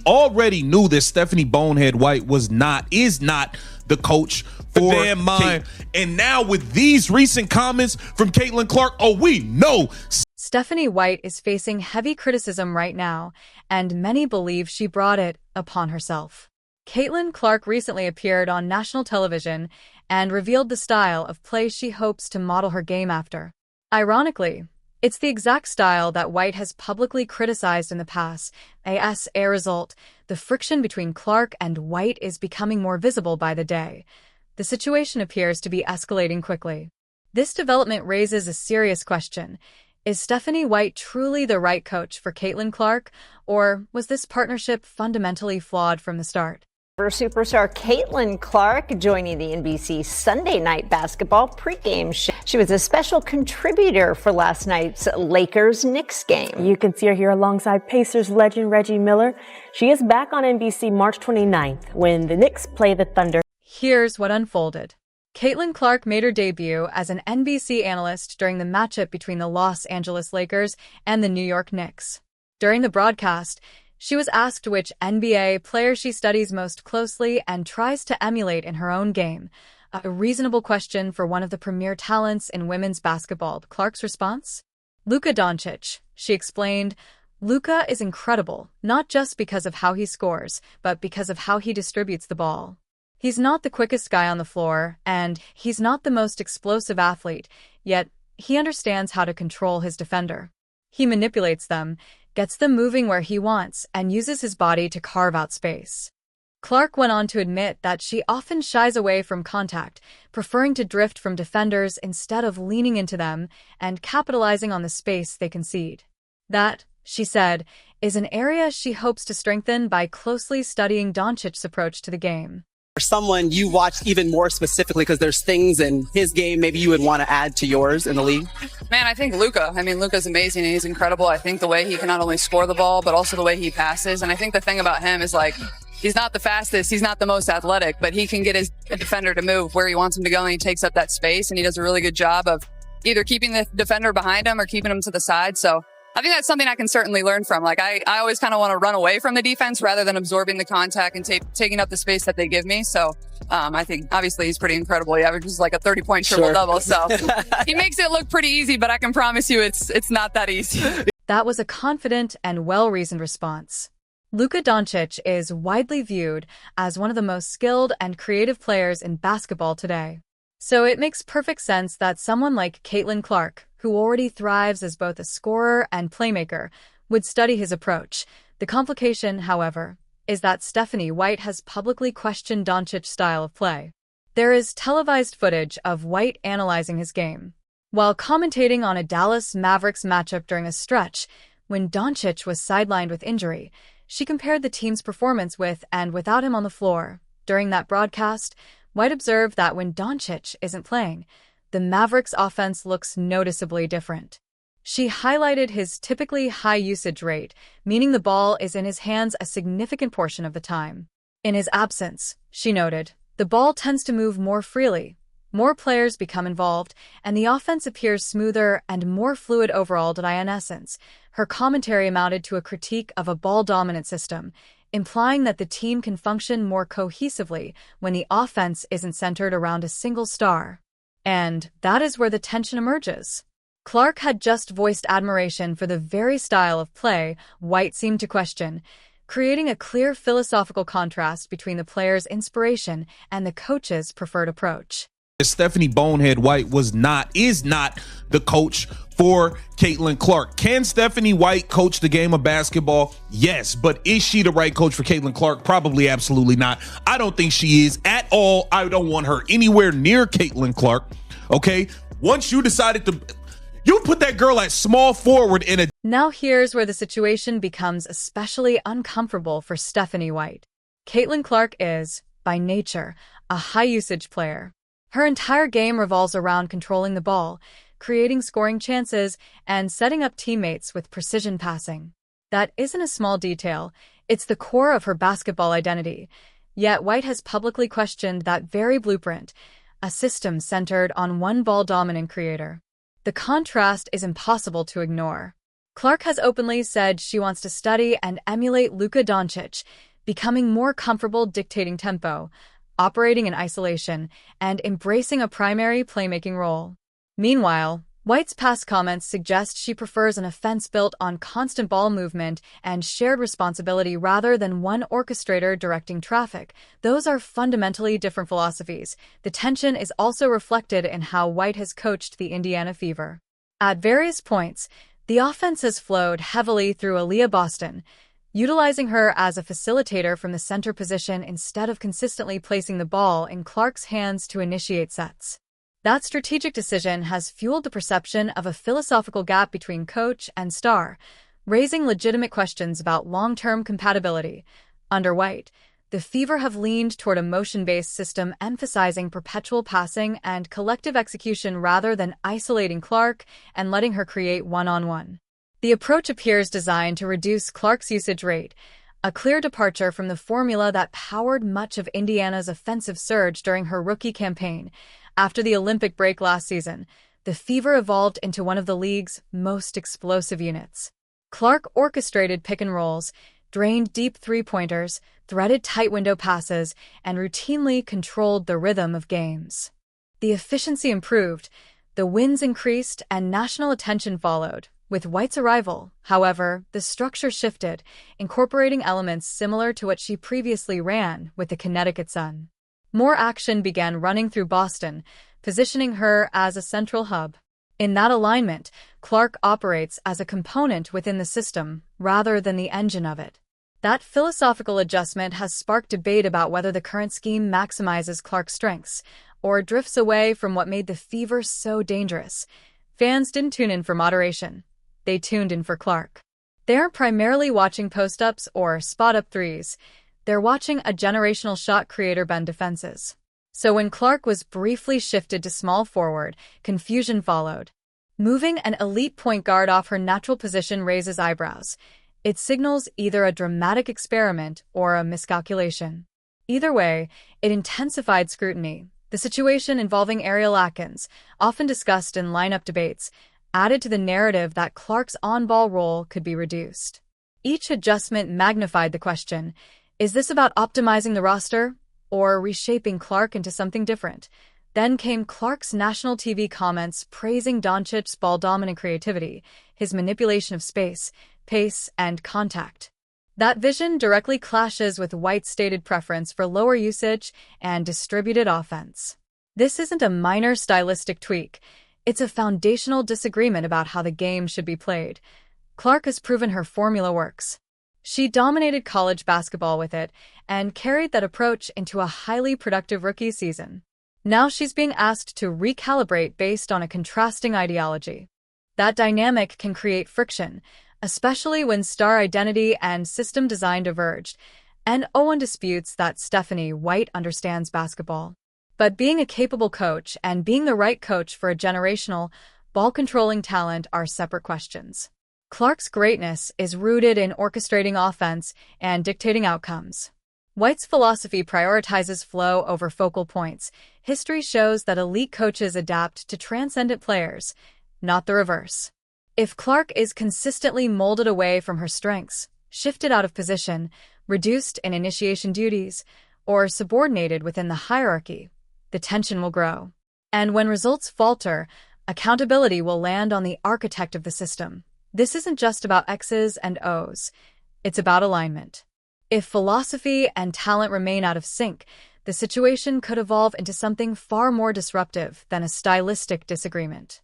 already knew that Stephanie Bonehead White is not the coach for damn mind. And now with these recent comments from Caitlyn Clark, we know Stephanie White is facing heavy criticism right now, and many believe she brought it upon herself. Caitlyn Clark recently appeared on national television and revealed the style of play she hopes to model her game after. Ironically, it's the exact style that White has publicly criticized in the past. As a result, the friction between Clark and White is becoming more visible by the day. The situation appears to be escalating quickly. This development raises a serious question. Is Stephanie White truly the right coach for Caitlyn Clark, or was this partnership fundamentally flawed from the start? Superstar Caitlyn Clark joining the NBC Sunday Night Basketball pregame show. She was a special contributor for last night's Lakers-Knicks game. You can see her here alongside Pacers legend Reggie Miller. She is back on NBC March 29th when the Knicks play the Thunder. Here's what unfolded. Caitlyn Clark made her debut as an NBC analyst during the matchup between the Los Angeles Lakers and the New York Knicks. During the broadcast, she was asked which NBA player she studies most closely and tries to emulate in her own game. A reasonable question for one of the premier talents in women's basketball. Clark's response? Luka Doncic. She explained, Luka is incredible, not just because of how he scores, but because of how he distributes the ball. He's not the quickest guy on the floor, and he's not the most explosive athlete, yet he understands how to control his defender. He manipulates them, gets them moving where he wants, and uses his body to carve out space. Clark went on to admit that she often shies away from contact, preferring to drift from defenders instead of leaning into them and capitalizing on the space they concede. That, she said, is an area she hopes to strengthen by closely studying Doncic's approach to the game. For someone you watch even more specifically because there's things in his game maybe you would want to add to yours in the league? Man, I think Luka. Luka's amazing and he's incredible. I think the way he can not only score the ball, but also the way he passes. And I think the thing about him is he's not the fastest, he's not the most athletic, but he can get his defender to move where he wants him to go and he takes up that space and he does a really good job of either keeping the defender behind him or keeping him to the side. So I think that's something I can certainly learn from. I always kind of want to run away from the defense rather than absorbing the contact and taking up the space that they give me. So I think obviously he's pretty incredible. He averages like a 30-point triple-double. So he makes it look pretty easy, but I can promise you it's not that easy. That was a confident and well-reasoned response. Luka Doncic is widely viewed as one of the most skilled and creative players in basketball today. So it makes perfect sense that someone like Caitlyn Clark, who already thrives as both a scorer and playmaker, would study his approach. The complication, however, is that Stephanie White has publicly questioned Doncic's style of play. There is televised footage of White analyzing his game. While commentating on a Dallas Mavericks matchup during a stretch, when Doncic was sidelined with injury, she compared the team's performance with and without him on the floor. During that broadcast, White observed that when Doncic isn't playing, the Mavericks' offense looks noticeably different. She highlighted his typically high usage rate, meaning the ball is in his hands a significant portion of the time. In his absence, she noted, the ball tends to move more freely. More players become involved, and the offense appears smoother and more fluid overall. In essence, her commentary amounted to a critique of a ball-dominant system, implying that the team can function more cohesively when the offense isn't centered around a single star. And that is where the tension emerges. Clark had just voiced admiration for the very style of play White seemed to question, creating a clear philosophical contrast between the player's inspiration and the coach's preferred approach. Stephanie Bonehead White is not the coach for Caitlyn Clark. Can Stephanie White coach the game of basketball? Yes, but is she the right coach for Caitlyn Clark? Probably absolutely not. I don't think she is at all. I don't want her anywhere near Caitlyn Clark. Okay? Once you decided to... You put that girl at small forward in a... Now here's where the situation becomes especially uncomfortable for Stephanie White. Caitlyn Clark is, by nature, a high-usage player. Her entire game revolves around controlling the ball, creating scoring chances, and setting up teammates with precision passing. That isn't a small detail. It's the core of her basketball identity. Yet White has publicly questioned that very blueprint, a system centered on one ball-dominant creator. The contrast is impossible to ignore. Clark has openly said she wants to study and emulate Luka Doncic, becoming more comfortable dictating tempo, operating in isolation, and embracing a primary playmaking role. Meanwhile, White's past comments suggest she prefers an offense built on constant ball movement and shared responsibility rather than one orchestrator directing traffic. Those are fundamentally different philosophies. The tension is also reflected in how White has coached the Indiana Fever. At various points, the offense has flowed heavily through Aaliyah Boston, utilizing her as a facilitator from the center position instead of consistently placing the ball in Clark's hands to initiate sets. That strategic decision has fueled the perception of a philosophical gap between coach and star, raising legitimate questions about long-term compatibility. Under White, the Fever have leaned toward a motion-based system emphasizing perpetual passing and collective execution rather than isolating Clark and letting her create one-on-one. The approach appears designed to reduce Clark's usage rate, a clear departure from the formula that powered much of Indiana's offensive surge during her rookie campaign. After the Olympic break last season, the Fever evolved into one of the league's most explosive units. Clark orchestrated pick-and-rolls, drained deep three-pointers, threaded tight window passes, and routinely controlled the rhythm of games. The efficiency improved, the wins increased, and national attention followed. With White's arrival, however, the structure shifted, incorporating elements similar to what she previously ran with the Connecticut Sun. More action began running through Boston, positioning her as a central hub. In that alignment, Clark operates as a component within the system rather than the engine of it. That philosophical adjustment has sparked debate about whether the current scheme maximizes Clark's strengths or drifts away from what made the Fever so dangerous. Fans didn't tune in for moderation. They tuned in for Clark. They aren't primarily watching post-ups or spot-up threes. They're watching a generational shot creator bend defenses. So when Clark was briefly shifted to small forward, confusion followed. Moving an elite point guard off her natural position raises eyebrows. It signals either a dramatic experiment or a miscalculation. Either way, it intensified scrutiny. The situation involving Ariel Atkins, often discussed in lineup debates, added to the narrative that Clark's on-ball role could be reduced. Each adjustment magnified the question: is this about optimizing the roster or reshaping Clark into something different? Then came Clark's national TV comments praising Doncic's ball-dominant creativity, his manipulation of space, pace, and contact. That vision directly clashes with White's stated preference for lower usage and distributed offense. This isn't a minor stylistic tweak. It's a foundational disagreement about how the game should be played. Clark has proven her formula works. She dominated college basketball with it and carried that approach into a highly productive rookie season. Now she's being asked to recalibrate based on a contrasting ideology. That dynamic can create friction, especially when star identity and system design diverged, and Owen disputes that Stephanie White understands basketball. But being a capable coach and being the right coach for a generational, ball-controlling talent are separate questions. Clark's greatness is rooted in orchestrating offense and dictating outcomes. White's philosophy prioritizes flow over focal points. History shows that elite coaches adapt to transcendent players, not the reverse. If Clark is consistently molded away from her strengths, shifted out of position, reduced in initiation duties, or subordinated within the hierarchy, the tension will grow. And when results falter, accountability will land on the architect of the system. This isn't just about X's and O's. It's about alignment. If philosophy and talent remain out of sync, the situation could evolve into something far more disruptive than a stylistic disagreement.